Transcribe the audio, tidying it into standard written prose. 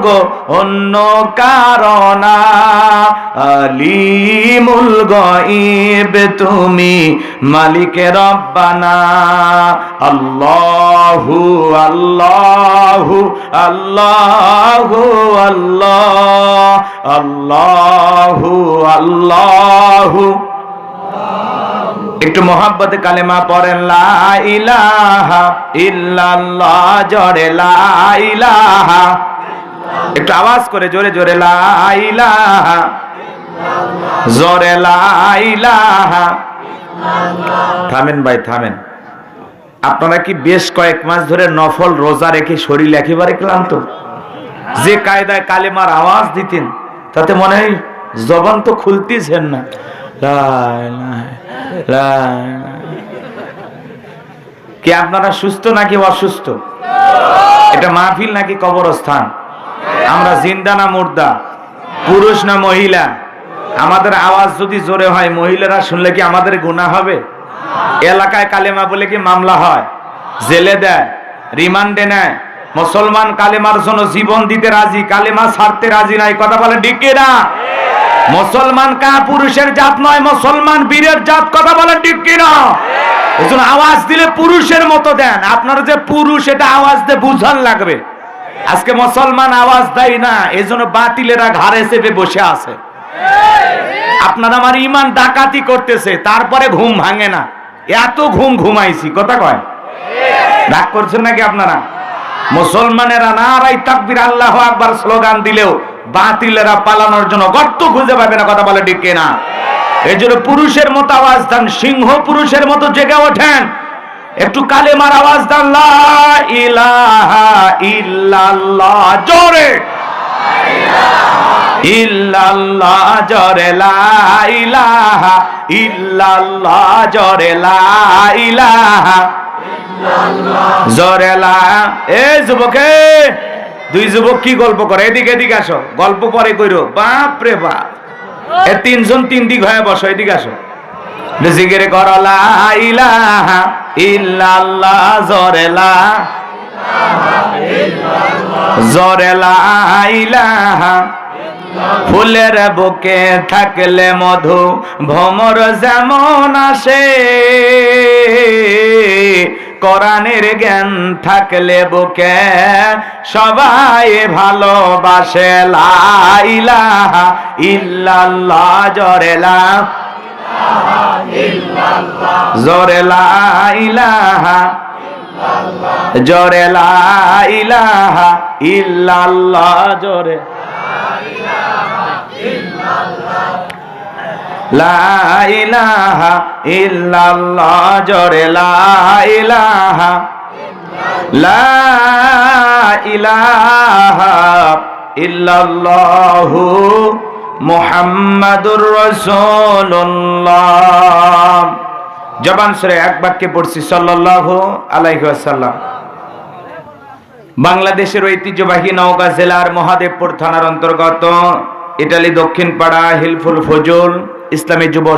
গো অন্য কারণা। আলিমুল গায়ব তুমি মালিকে রব্বানা। আল্লাহু আল্লাহু আল্লাহু আল্লাহ আল্লাহু আল্লাহু। একটু মোহাব্বতে কালেমা পড়েন, লা ইলাহা ইল্লাল্লাহ, জোরে লা ইলাহা। একটু আওয়াজ করে জোরে জোরে, লা ইলাহা, জোরে লা ইলাহা। থামেন ভাই থামেন। আপনারা কি বেশ কয়েক মাস ধরে নফল রোজা রেখে শরীর একেবারে ক্লান্ত? যে কায়দায় কালেমার আওয়াজ দিতেন তাতে মনে হয় জবান তো খুলতেছেন না। কি আপনারা সুস্থ নাকি অসুস্থ? এটা মাহফিল নাকি কবরস্থান? আমরা জিন্দা না মুর্দা? পুরুষ না মহিলা? আমাদের আওয়াজ যদি জোরে হয় মহিলারা শুনলে কি আমাদের গুনাহ হবে? এলাকায় কালেমা বলে কি মামলা হয়, জেলে দেয়, রিমান্ডে নেয়? মুসলমান কালেমার জন্য জীবন দিতে রাজি, কালেমা ছাড়তে রাজি নাই। কথা বলে ঠিক কিনা? মুসলমান কা পুরুষের জাত নয়, মুসলমান বীরের জাত। কথা বলে ঠিক কিনা? এজন্য আওয়াজ দিলে পুরুষের মতো দেন। আপনারা যে পুরুষ এটা আওয়াজ দিয়ে বুঝান লাগবে। আজকে মুসলমান আওয়াজ দেয় না, এজন্য বাতিলেরা ঘাড়ে চেপে বসে আছে। আপনারা আমার ইমান ডাকাতি করতেছে, তারপরে ঘুম ভাঙে না। এত ঘুমাইছি, কথা কয় রাগ করছেন নাকি আপনারা? মুসলমানেরা নারাই তাকবীর আল্লাহু আকবার স্লোগান দিলেও বাতিলেরা পালানোর জন্য গর্ত খুঁজে পাবে না। কথা বলে ঠিক কিনা? এজন্য পুরুষের মতো আওয়াজ দেন, সিংহ পুরুষের মতো জেগে ওঠেন। একটু কালেমার আওয়াজ দেন, লা ইলাহা ইল্লাল্লাহ, জোরে ইল্লাল্লাহ, জোরে লা ইলাহা ইল্লাল্লাহ, জোরে লা ইলাহা জোরে লা। এ যুবকে, দুই যুবক কি গল্প করে? এদিকে এদিকে আসো, গল্প পরে কইরো। বাপ রে বাপ, এ তিনজন তিন দিক হয়ে বসো, এদিকে আসো। জিকির করো লা ইলাহা ইল্লাল্লাহ, জোরে লা জোরে লা ইলাহা। ফুলের বুকে থাকলে মধু ভ্রমর যেমন আসে, কোরআনের জ্ঞান থাকলে বুকে সবাই ভালোবাসে। লা ইলাহা ইল্লাল্লাহ, জোরে লা জোরে লা ইলাহা, জোরে লা ইলাহা ইল্লাল্লাহ, জোরে লা ইলাহা ইল্লাল্লাহ, জোরে লা ইলাহা, লা ইলাহা ইল্লাল্লাহু মুহাম্মাদুর রাসূলুল্লাহ। জবান সরে এক বাক্যে পড়ছি সাল্লাল্লাহু আলাইহি ওয়াসাল্লাম। বাংলাদেশের ঐতিহ্যবাহী নওগাঁ জেলার মহাদেবপুর থানার অন্তর্গত ইটালি দক্ষিণ পাড়া হিলফুল ফজল ইসলামী যুব